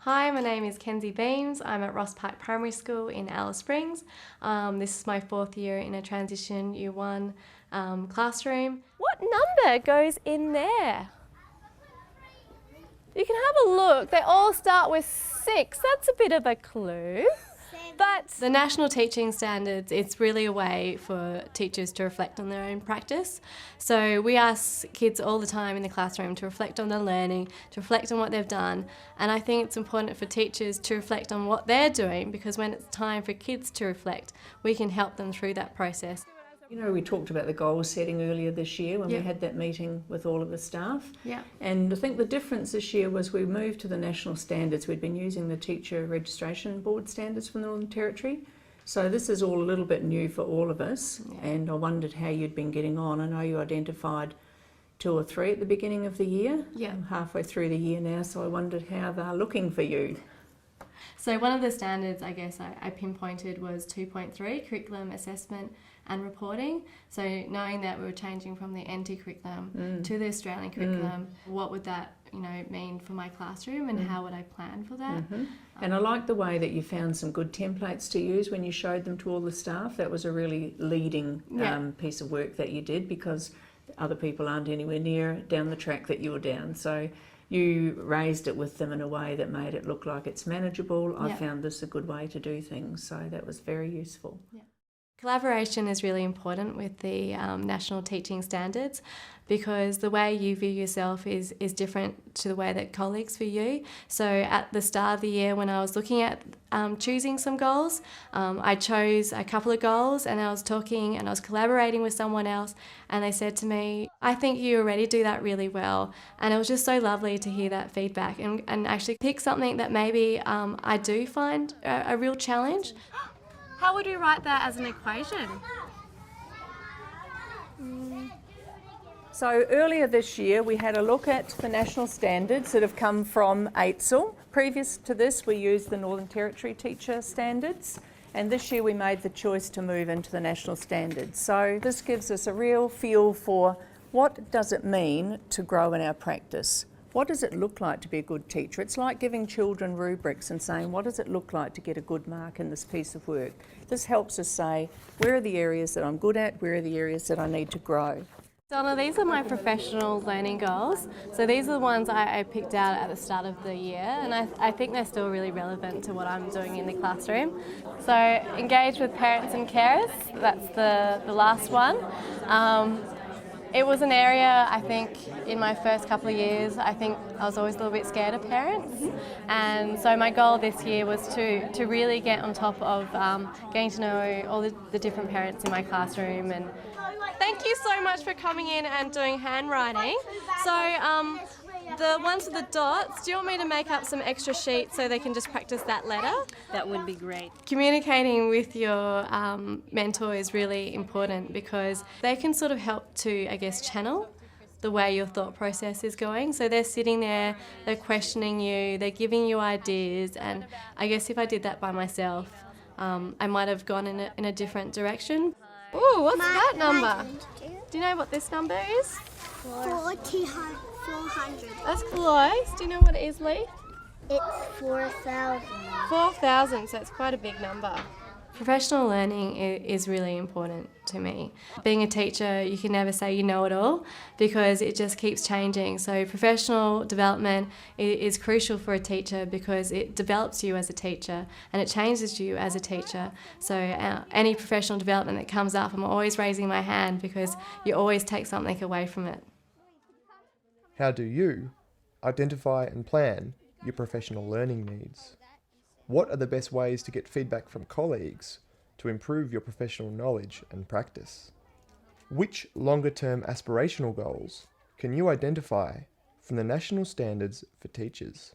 Hi, my name is Kenzie Beams. I'm at Ross Park Primary School in Alice Springs. This is my 4th year in a transition Year 1 classroom. What number goes in there? You can have a look. They all start with 6. That's a bit of a clue. But the National Teaching Standards, it's really a way for teachers to reflect on their own practice. So we ask kids all the time in the classroom to reflect on their learning, to reflect on what they've done. And I think it's important for teachers to reflect on what they're doing, because when it's time for kids to reflect, we can help them through that process. You know, we talked about the goal setting earlier this year when we had that meeting with all of the staff. And I think the difference this year was we moved to the national standards. We'd been using the Teacher Registration Board standards from the Northern Territory. So this is all a little bit new for all of us. And I wondered how you'd been getting on. I know you identified 2 or 3 at the beginning of the year. I'm halfway through the year now, so I wondered how they're looking for you. So one of the standards I guess I pinpointed was 2.3, curriculum assessment and reporting. So knowing that we were changing from the NT curriculum to the Australian curriculum, what would that mean for my classroom, and how would I plan for that? And I like the way that you found some good templates to use when you showed them to all the staff. That was a really leading piece of work that you did, because other people aren't anywhere near down the track that you're down. So you raised it with them in a way that made it look like it's manageable. I found this a good way to do things, so that was very useful. Collaboration is really important with the National Teaching Standards, because the way you view yourself is different to the way that colleagues view you. So at the start of the year, when I was looking at choosing some goals, I chose a couple of goals, and I was talking and I was collaborating with someone else, and they said to me, I think you already do that really well. And it was just so lovely to hear that feedback and actually pick something that maybe I do find a real challenge. How would we write that as an equation? So earlier this year we had a look at the national standards that have come from AITSL. Previous to this we used the Northern Territory Teacher Standards, and this year we made the choice to move into the national standards. So this gives us a real feel for what does it mean to grow in our practice. What does it look like to be a good teacher? It's like giving children rubrics and saying, what does it look like to get a good mark in this piece of work? This helps us say, where are the areas that I'm good at? Where are the areas that I need to grow? Donna, these are my professional learning goals. So these are the ones I picked out at the start of the year, and I think they're still really relevant to what I'm doing in the classroom. So engage with parents and carers, that's the last one. It was an area, I think, in my first couple of years, I think I was always a little bit scared of parents. And so my goal this year was to really get on top of getting to know all the different parents in my classroom. And thank you so much for coming in and doing handwriting. So the ones with the dots, do you want me to make up some extra sheets so they can just practice that letter? That would be great. Communicating with your mentor is really important, because they can sort of help to, I guess, channel the way your thought process is going. So they're sitting there, they're questioning you, they're giving you ideas, and I guess if I did that by myself, I might have gone in a different direction. Ooh, what's that number? Do you know what this number is? 400. That's close. Do you know what it is, Lee? It's 4,000. 4,000, so it's quite a big number. Professional learning is really important to me. Being a teacher, you can never say you know it all, because it just keeps changing. So professional development is crucial for a teacher, because it develops you as a teacher and it changes you as a teacher. So any professional development that comes up, I'm always raising my hand, because you always take something away from it. How do you identify and plan your professional learning needs? What are the best ways to get feedback from colleagues to improve your professional knowledge and practice? Which longer-term aspirational goals can you identify from the national standards for teachers?